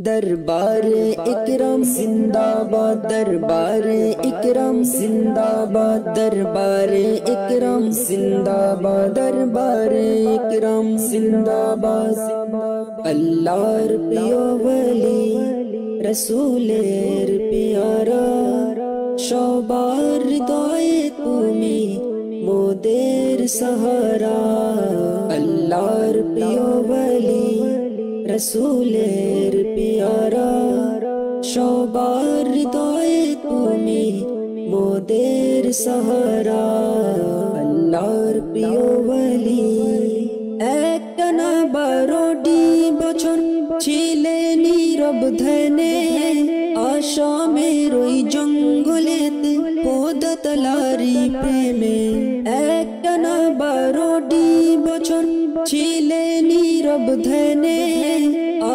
दरबार इकराम जिंदाबाद, दरबार इकराम जिंदाबाद, दरबार इकराम जिंदाबाद, दरबार इकराम जिंदाबाद। अल्लाहर प्रिय वली रसूलेर प्यारा, সবার হৃদয়ে তুমি মোদের সাহারা। আল্লাহর প্রিয় ওলি রসুলের প্যারা, সবার হৃদয়ে তুমি মোদের সাহারা। আল্লাহর প্রিয় ওলি একটানা 12টি বছর ছিলেন নীরব ধ্যানে, আসামের ওই জঙ্গলেতে পদতলারি প্রেমে। একটানা 12টি বছর ছিলেন নীরব ধ্যানে,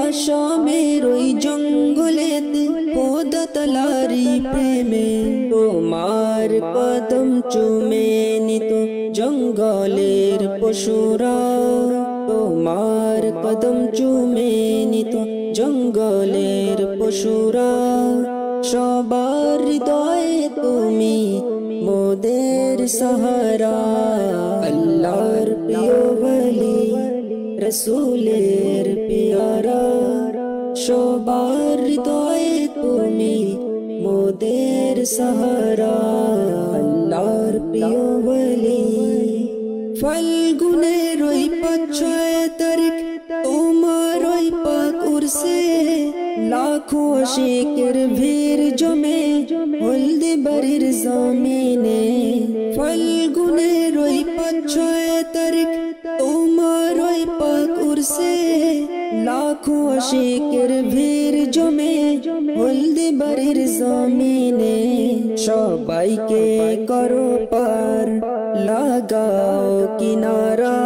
আসামের ওই জঙ্গলেতে পদতলারি প্রেমে। তোমার কদম চুমে নিত জঙ্গলের পশুরা, তোমার কদম চুমে নিত জঙ্গলের পশুরা। সবার হৃদয়ে তুমি মোদের সাহারা। আল্লাহর প্রিয় ওলি রসুলের প্যারা, সবার হৃদয়ে তুমি মোদের সাহারা। আল্লাহর প্রিয় ওলি ফাল্গুনের ওই 5-6 তারিখ তোমার ওই পাক উরসে, লাখো আশিকের ভিড় জমে হলদে বাড়ির জমিনে। ফাল্গুনের ওই 5-6 তারিখ তোমার ওই পাক উরসে, লাখো আশিকের ভিড় জমে হলদে বাড়ির জমিনে। সবাইকে করো পার লাগাও কিনারা,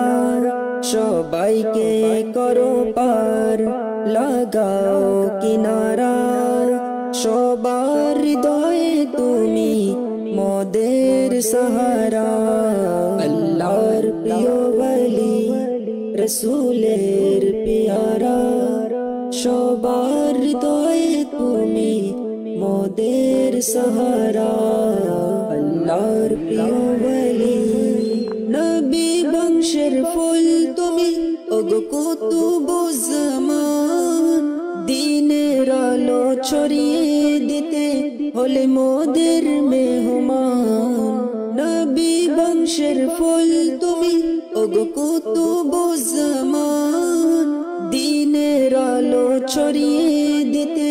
সবাইকে করো পার লাগাও কিনারা। সবার হৃদয়ে তুমি মোদের সাহারা। আল্লাহর প্রিয় ওলি রসুলের প্যারা, সবার হৃদয়ে তুমি মোদের সাহারা। আল্লাহর প্রিয় ওলি নবী বংশের ফুল তুমি, ওগো কুতুবুজ্জামান। দিনের আলো ছড়িয়ে দিতে হলে মোদের মেহমান। নবী বংশের ফুল তুমি, ওগো কুতুবুজ্জামান। দিনের আলো ছড়িয়ে দিতে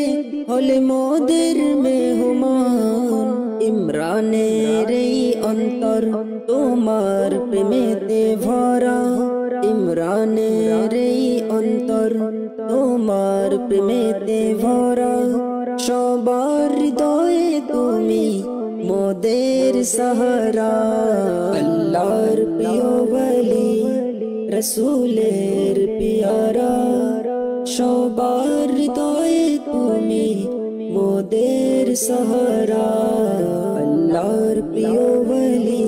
হলে মোদের মেহমান। ইমরানের এই অন্তর তোমার প্রেমেতে ভরা, ইমরানের এই অন্তর তোমার প্রেমেতে ভরা। সবার হৃদয়ে তুমি মোদের সাহারা। আল্লাহর প্রিয় ওলি রসুলের প্যারা, সবার হৃদয়ে তুমি মোদের সাহারা। আল্লাহর প্রিয় ওলি